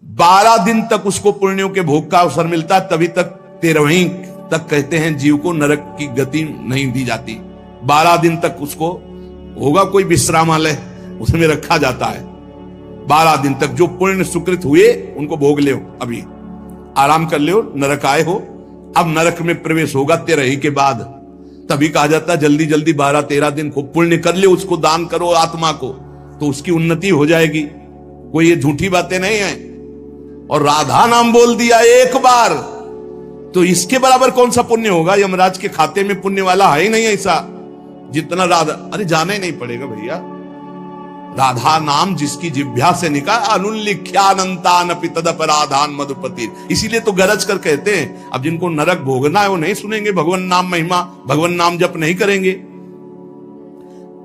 12 दिन तक उसको पुण्यों के भोग का अवसर मिलता है, तभी तक 13वीं तक कहते हैं जीव को नरक की गति नहीं दी जाती। 12 दिन तक उसको होगा कोई विश्रामालय, उसमें रखा जाता है। 12 दिन तक जो पुण्य सुकृत हुए उनको भोग ले, अभी आराम कर ले, नरक आए हो। अब नरक में प्रवेश होगा 13 के बाद, तभी कहा जाता है जल्दी जल्दी 12-13 दिन खूब पुण्य कर ले, उसको दान करो आत्मा को, तो उसकी उन्नति हो जाएगी। कोई ये झूठी बातें नहीं है। और राधा नाम बोल दिया एक बार तो इसके बराबर कौन सा पुण्य होगा? यमराज के खाते में पुण्य वाला है ही नहीं ऐसा जितना राधा। अरे जाना ही नहीं पड़ेगा भैया, राधा नाम जिसकी जिह्वा से निकला, अनुल्लिख्यानंतानपि तदपराधान मधुपति। इसीलिए तो गरज कर कहते हैं अब जिनको नरक भोगना है वो नहीं सुनेंगे भगवान नाम महिमा, भगवान नाम जप नहीं करेंगे।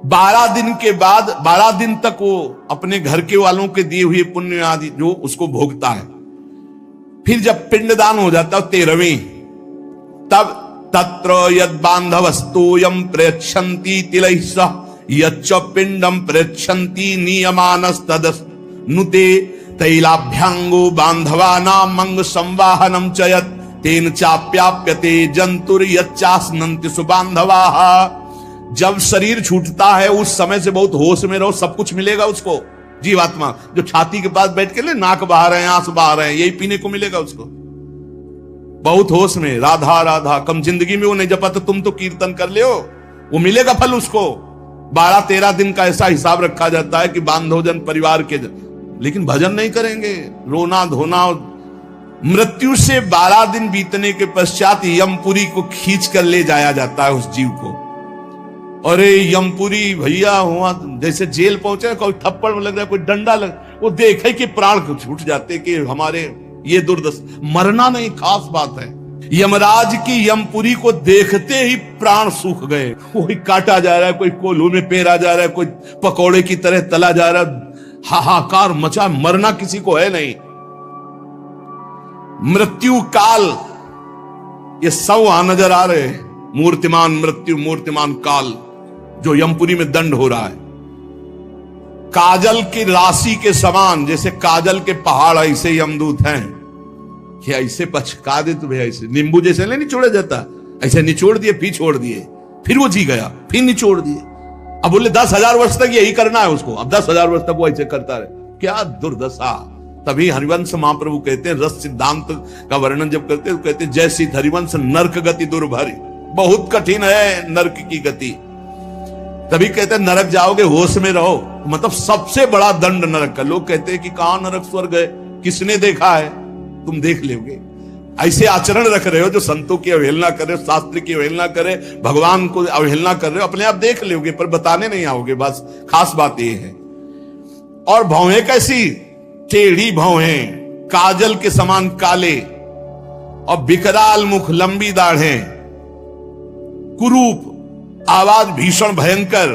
12 दिन के बाद 12 दिन तक वो अपने घर के वालों के दिए हुए पुण्य आदि जो उसको भोगता है। फिर जब पिंडदान हो जाता है 13वीं, तब तत्र यद बांधवस्तोयम प्रयच्छन्ति तिलैः सह यच्च पिंडम प्रयच्छन्ति नियमानस्तदनुते तैलाभ्यांगो बांधवानां मंग संवाहनम च यत् तेन चाप्याप्यते जंतुर यच्चास्नन्ति सुबांधवाः। जब शरीर छूटता है उस समय से बहुत होश में रहो, सब कुछ मिलेगा उसको। जीवात्मा जो छाती के पास बैठ के ले नाक बहा रहे हैं, आंस बहा रहे हैं, यही पीने को मिलेगा उसको। बहुत होश में राधा राधा, कम जिंदगी में वो नहीं जपा तो तुम तो कीर्तन कर ले, वो मिलेगा फल उसको। 12-13 दिन का ऐसा हिसाब रखा जाता है कि बांधोजन परिवार के लेकिन भजन नहीं करेंगे, रोना धोना। मृत्यु से 12 दिन बीतने के पश्चात यमपुरी को खींच कर ले जाया जाता है उस जीव को। अरे यमपुरी भैया हुआ जैसे जेल पहुंचे, कोई थप्पड़ लग रहा है, कोई डंडा लग, वो देखे कि प्राण छूट जाते कि हमारे ये दुर्दशा। मरना नहीं खास बात है, यमराज की यमपुरी को देखते ही प्राण सूख गए। कोई काटा जा रहा है, कोई कोल्हू में पेरा जा रहा है, कोई पकौड़े की तरह तला जा रहा है, हाहाकार मचा। मरना किसी को है नहीं। मृत्यु काल ये सब वहां नजर आ रहे हैं, मूर्तिमान मृत्यु, मूर्तिमान काल जो यमपुरी में दंड हो रहा है। काजल की राशि के समान, जैसे काजल के पहाड़ ऐसे यमदूत हैं कि ऐसे पचका दे तो भैया, ऐसे नींबू जैसे नहीं निचोड़ा जाता, ऐसे निचोड़ दिए फिर छोड़ दिए, फिर वो जी गया, फिर निचोड़ दिए। अब बोले 10,000 वर्ष तक यही करना है उसको, अब 10,000 वर्ष तक वो ऐसे करता रहे। क्या दुर्दशा। तभी हरिवंश महाप्रभु कहते हैं, रस सिद्धांत का वर्णन जब करते हैं तो कहते हैं, जैसी हरिवंश नरक गति दुर्भरी, बहुत कठिन है नरक की गति। तभी कहते हैं नरक जाओगे होश में रहो, मतलब सबसे बड़ा दंड नरक का। लोग कहते हैं कि कहां नरक स्वर्ग है, किसने देखा है? तुम देख लोगे। ऐसे आचरण रख रहे हो जो संतों की अवहेलना कर रहे हो, शास्त्र की अवहेलना करे, भगवान को अवहेलना कर रहे हो, अपने आप देख लोगे पर बताने नहीं आओगे। बस खास बात ये है। और भौहें कैसी? टेढ़ी भौहें, काजल के समान काले, और विकराल मुख, लंबी दाढ़ें, कुरूप, आवाज भीषण भयंकर,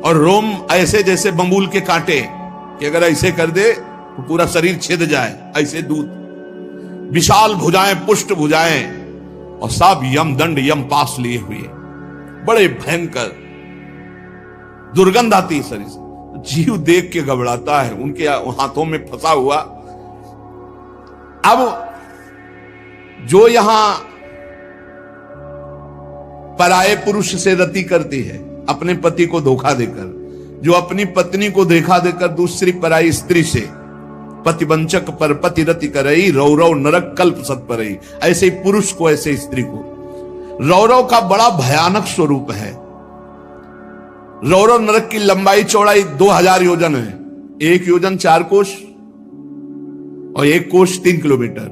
और रोम ऐसे जैसे बंबूल के कांटे कि अगर ऐसे कर दे तो पूरा शरीर छिद जाए, ऐसे दूत। विशाल भुजाएं, पुष्ट भुजाएं, और सब यम दंड यम पास लिए हुए, बड़े भयंकर। दुर्गंध आती है शरीर से, जीव देख के घबराता है, उनके हाथों में फंसा हुआ। अब जो यहां पराये पुरुष से रति करती है, अपने पति को धोखा देकर, जो अपनी पत्नी को धोखा देकर दूसरी पराई स्त्री से, पतिवंचक पर पति रति करई, रौरव नरक कल्प सत परई। ऐसे पुरुष को, ऐसे स्त्री को। रौरव का बड़ा भयानक स्वरूप है। रौरव नरक की लंबाई चौड़ाई 2000 योजन है। 1 योजन 4 कोश और 1 कोश 3 किलोमीटर।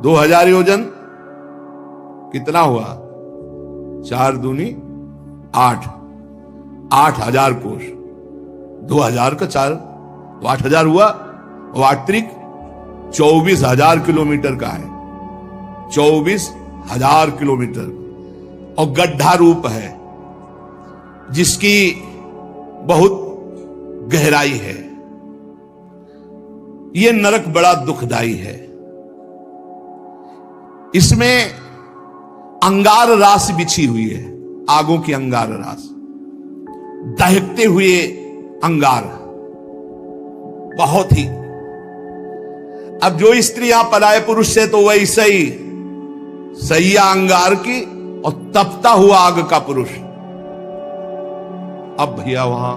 2000 योजन कितना हुआ? 4 दूनी 8, 8000 कोश। 2000 का 4 तो 8000 हुआ, और 8 त्रिक 24,000 किलोमीटर का है। 24,000 किलोमीटर, और गड्ढा रूप है जिसकी बहुत गहराई है। यह नरक बड़ा दुखदाई है। इसमें अंगार रास बिछी हुई है, आगों की अंगार रास, दहकते हुए अंगार, बहुत ही अब जो स्त्री यहां पराये पुरुष से तो वैसे ही सैया अंगार की और तपता हुआ आग का पुरुष। अब भैया वहां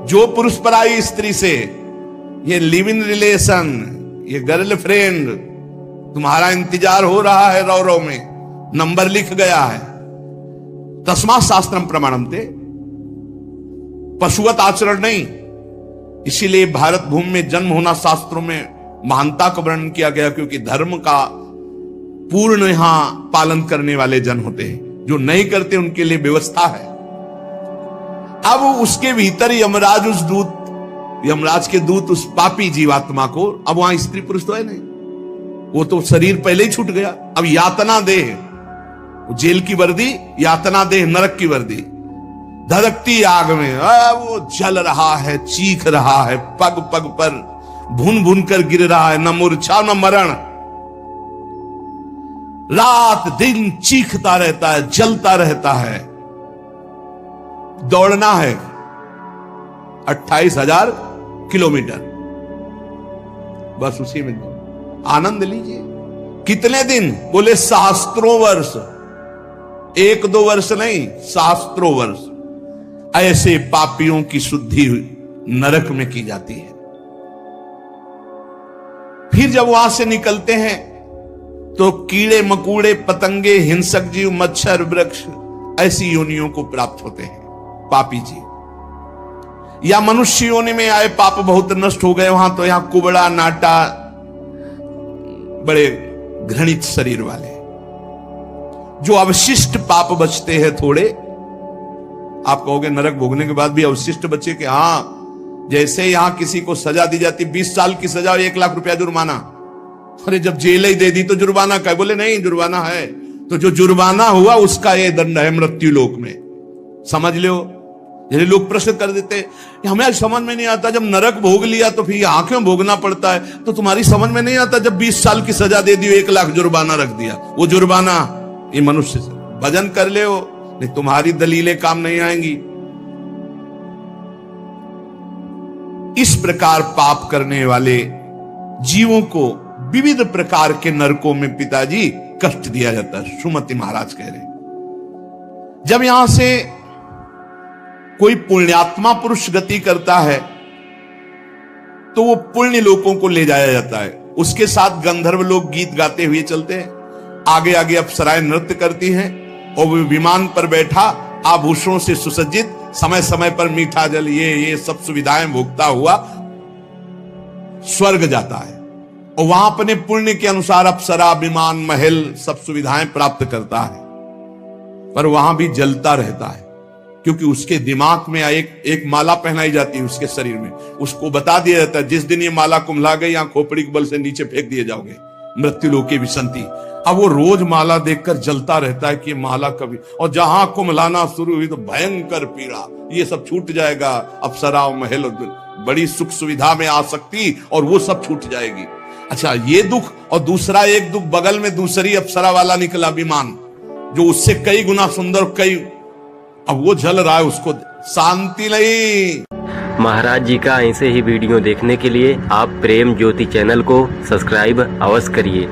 जो पुरुष पराई स्त्री से ये लिव इन रिलेशन, ये गर्लफ्रेंड, तुम्हारा इंतजार हो रहा है, रौ रौ में नंबर लिख गया है। तस्मा शास्त्रम प्रमाणमते, पशुवत आचरण नहीं। इसीलिए भारत भूमि में जन्म होना शास्त्रों में महानता का वर्णन किया गया, क्योंकि धर्म का पूर्ण यहां पालन करने वाले जन होते हैं। जो नहीं करते उनके लिए व्यवस्था है। अब उसके भीतर यमराज उस दूत, यमराज के दूत उस पापी जीवात्मा को, अब वहां स्त्री पुरुष तो है नहीं, वो तो शरीर पहले ही छूट गया। अब यातना देह, जेल की वर्दी, यातना देह नरक की वर्दी, धधकती आग में वो जल रहा है, चीख रहा है, पग पग पर भुन भुन कर गिर रहा है, न मूर्छा न मरण, रात दिन चीखता रहता है, जलता रहता है। दौड़ना है 28,000 किलोमीटर, बस उसी में आनंद लीजिए। कितने दिन? बोले सहस्त्रों वर्ष, 1-2 वर्ष नहीं, सहस्त्रों वर्ष। ऐसे पापियों की शुद्धि नरक में की जाती है। फिर जब वहां से निकलते हैं तो कीड़े मकूड़े, पतंगे, हिंसक जीव, मच्छर, वृक्ष, ऐसी योनियों को प्राप्त होते हैं पापी जीव। या मनुष्य योनि में आए पाप बहुत नष्ट हो गए वहां, तो यहां कुबड़ा नाटा, बड़े घृणित शरीर वाले, जो अवशिष्ट पाप बचते हैं थोड़े। आप कहोगे नरक भोगने के बाद भी अवशिष्ट बचे? कि हां, जैसे यहां किसी को सजा दी जाती, 20 साल की सजा और 1 लाख रुपया जुर्माना। अरे जब जेल ही दे दी तो जुर्माना का? बोले नहीं, जुर्माना है। तो जो जुर्माना हुआ उसका ये दंड है मृत्यु लोक में, समझ लो। यदि लोग प्रश्न कर देते, हमें समझ में नहीं आता, जब नरक भोग लिया तो फिर यहां क्यों भोगना पड़ता है? तो तुम्हारी समझ में नहीं आता, जब 20 साल की सजा दे दी, 1 लाख जुर्माना रख दिया, वो जुर्माना ये मनुष्य से भजन कर ले हो, नहीं तुम्हारी दलीलें काम नहीं आएंगी। इस प्रकार पाप करने वाले जीवों को विविध प्रकार के नरकों में पिताजी कष्ट दिया जाता है। सुमति महाराज कह रहे, जब यहां से कोई पुण्यात्मा पुरुष गति करता है तो वो पुण्य लोकों को ले जाया जाता है। उसके साथ गंधर्व लोग गीत गाते हुए चलते हैं, आगे आगे अप्सराएं नृत्य करती हैं, और वो विमान पर बैठा आभूषणों से सुसज्जित, समय समय पर मीठा जल, ये सब सुविधाएं भोगता हुआ स्वर्ग जाता है, और वहां अपने पुण्य के अनुसार अप्सरा, विमान, महल, सब सुविधाएं प्राप्त करता है। पर वहां भी जलता रहता है, क्योंकि उसके दिमाग में एक माला पहनाई जाती है उसके शरीर में। उसको बता दिया जाता है, जिस दिन ये माला कुम्हला गई, यहां खोपड़ी के बल से नीचे फेंक दिए जाओगे, मृत्यु लोके विसंति। अब वो रोज माला देखकर जलता रहता है कि माला कभी, और जहां कुम्हलाना शुरू हुई तो भयंकर पीड़ा, ये सब छूट जाएगा। अप्सरा, महल, बड़ी सुख सुविधा में आ सकती, और वो सब छूट जाएगी। अच्छा, ये दुख, और दूसरा एक दुख, बगल में दूसरी अप्सरा वाला निकला विमान, जो उससे कई गुना सुंदर, कई, अब वो जल रहा है, उसको शांति नहीं। महाराज जी का ऐसे ही वीडियो देखने के लिए आप प्रेम ज्योति चैनल को सब्सक्राइब अवश्य करिए।